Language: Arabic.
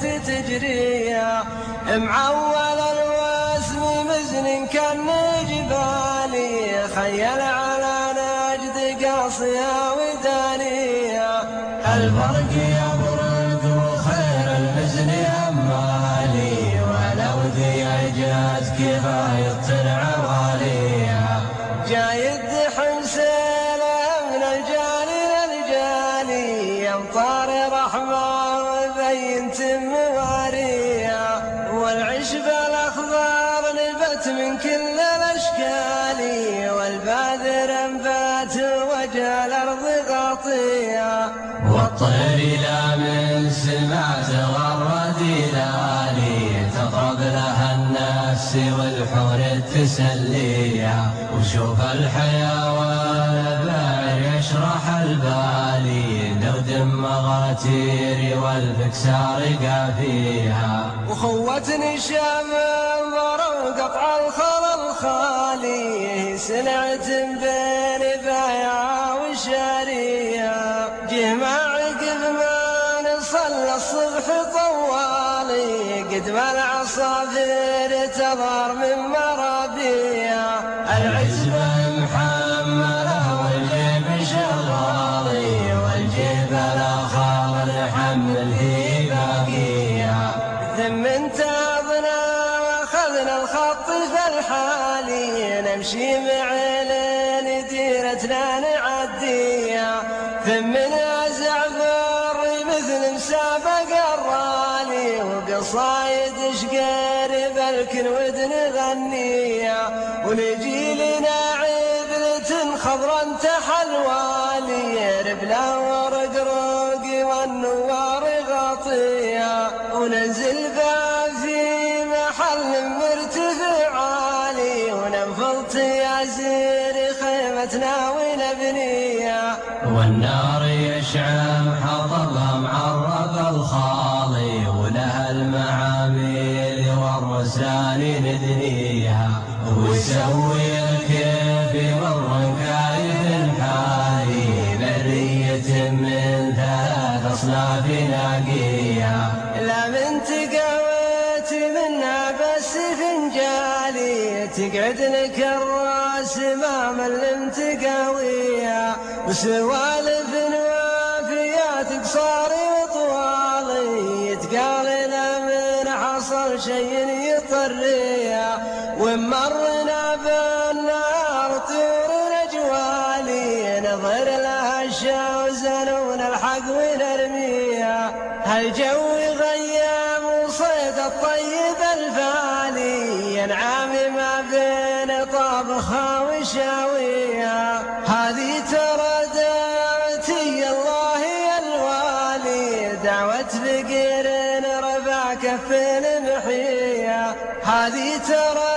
البيت تجريا، معول الوسم مزن كالجبالي، خيل على نجد قاصية ودانية. البرق يبرق وخير المزن أمالي، ولو ذي أجاز كفاية عواليها. جايد حمسيله من الجالي للجالي، أمطار رحمة وبينت مواريها. والعشب الأخضر نبت من كل الأشكال، والباذر انبات وجه الأرض غطيها. والطير لا من سماء تغرد لالي، تضرب لها النفس والحور التسلية. وشوف الحيوان باعر يشرح البالي، لو دم غاتير والفكسار قافيها. وخوتني شام ضرب قطع الخل الخالي، سلعة بين بايع وشاريها. جه ما عقب ما نصلى الصبح طوالي، قدم العصافير تظهر من مرابيها. العزبة محملة والجيب شغالي، والجيب الآخر الحمل هي باقيها. ثم انتظنا واخذنا الخط في الحالي، نمشي معلن ديرتنا نعديها. ثم نازع فري مثل مسابق الرالي، وقصايد شقير بالكنود نغنيها. ونجي لنا عبلة خضرا تحلوالي، ربلا ورقرق والنوار غطيها. وننزل في محل مرتفع عالي، وننفض تيازير خيمتنا ونبنيها. والنار يشعل حطب معرب الخالي، ولها المعاميل والرسال ندنيها. ويسوي الكيف والرنكايف الحالي، برية من 3 أصناف ناقيها. لا من تقويت منها بس فنجالي، تقعد لك الراس ما ملمت قويها. وسوالف وافيات قصاري وطوالي، يتقال لا من حصل شيء يطريها. ومرنا بالنار طيور الأجوالي، نظهر لها الشوزن ونلحق ونرميها. هالجو غيم وصيد الطيب الفالي، ينعم ما بين طابخها وشاويها. هذه ترى دعوتي الله يا الوالي، دعوة فقير رفع كف محيها. هذه ترى